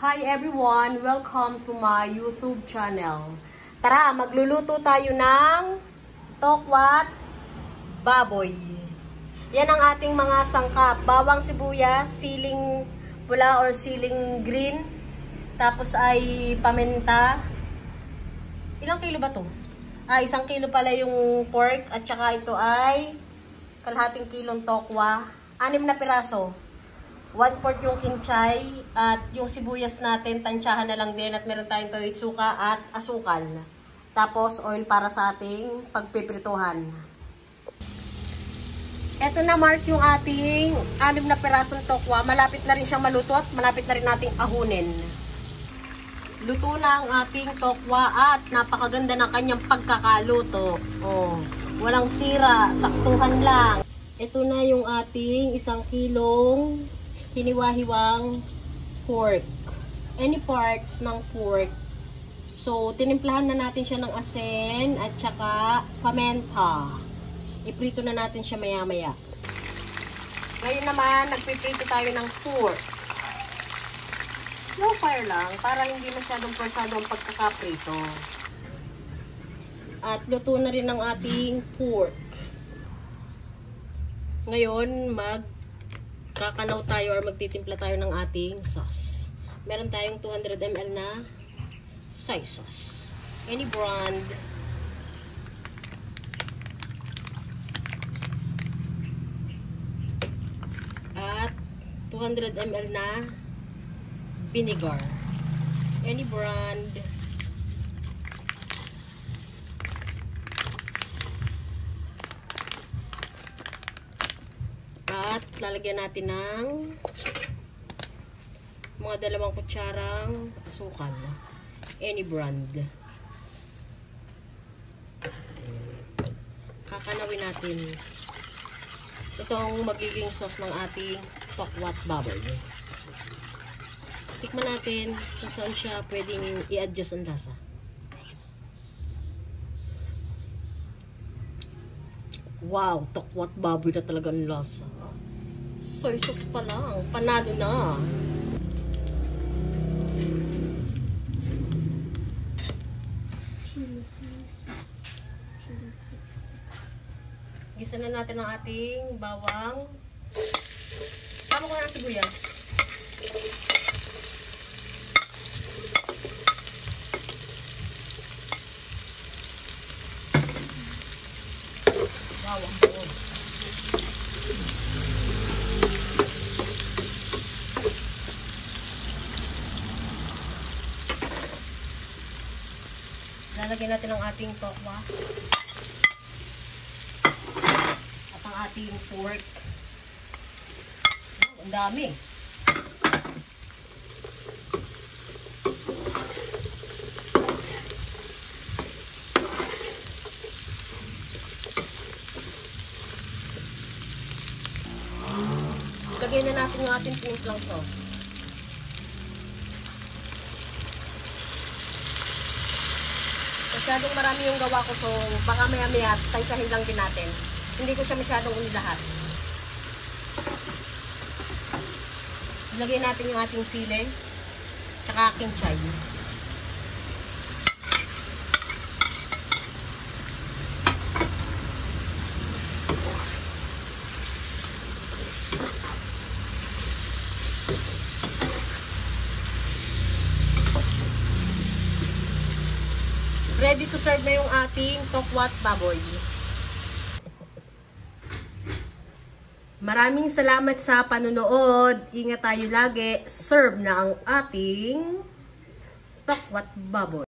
Hi everyone! Welcome to my YouTube channel. Tara, magluluto tayo ng tokwat baboy. Yan ang ating mga sangkap. Bawang sibuyas, siling pula or siling green. Tapos ay paminta. Ilang kilo ba to? 1 kilo pala yung pork. At saka ito ay kalahating kilong tokwa. 6 na piraso. 1/4 yung kinchay at yung sibuyas natin, tansyahan na lang din at meron tayong toyotsuka at asukal. Tapos oil para sa ating pagpiprituhan. Eto na Mars yung ating 6 na pirasong tokwa. Malapit na rin siyang maluto at malapit na rin nating ahunin. Luto na ang ating tokwa at napakaganda ng kanyang pagkakaluto. Oh, walang sira, saktuhan lang. Ito na yung ating 1 kilong hiniwa-hiwang pork. Any parts ng pork. So, tinimplahan na natin siya ng asin at saka pamenta. Iprito na natin siya maya-maya. Ngayon naman, nagpiprito tayo ng pork. Low fire lang para hindi masyadong persado ang pagkakaprito. At luto na rin ang ating pork. Ngayon, kakanaw tayo or magtitimpla tayo ng ating sauce. Meron tayong 200 ml na soy sauce. Any brand. At 200 ml na vinegar. Any brand. At lalagyan natin ng mga 2 kutsarang asukal. Any brand. Kakanawin natin. Itong magiging sauce ng ating tokwat baboy. Tikman natin kung saan siya pwedeng i-adjust ang lasa. Wow, tokwat baboy na talaga ang lasa. Soy sauce pa lang. Panalo na. Gisa na natin ang ating bawang. Tama ko na ang sibuyas. Bawang buo. Lalagyan natin ang ating tokwa at ang ating pork. Oh, ang dami. Lagyan na natin yung ating tinimplang sauce. Masyadong marami yung gawa ko, so baka maya-maya tansyahin lang din natin. Hindi ko siya masyadong unilahat. Ilagay natin yung ating sili tsaka kinchay. Ready to serve na yung ating tokwat baboy. Maraming salamat sa panunood. Ingat tayo lagi. Serve na ang ating tokwat baboy.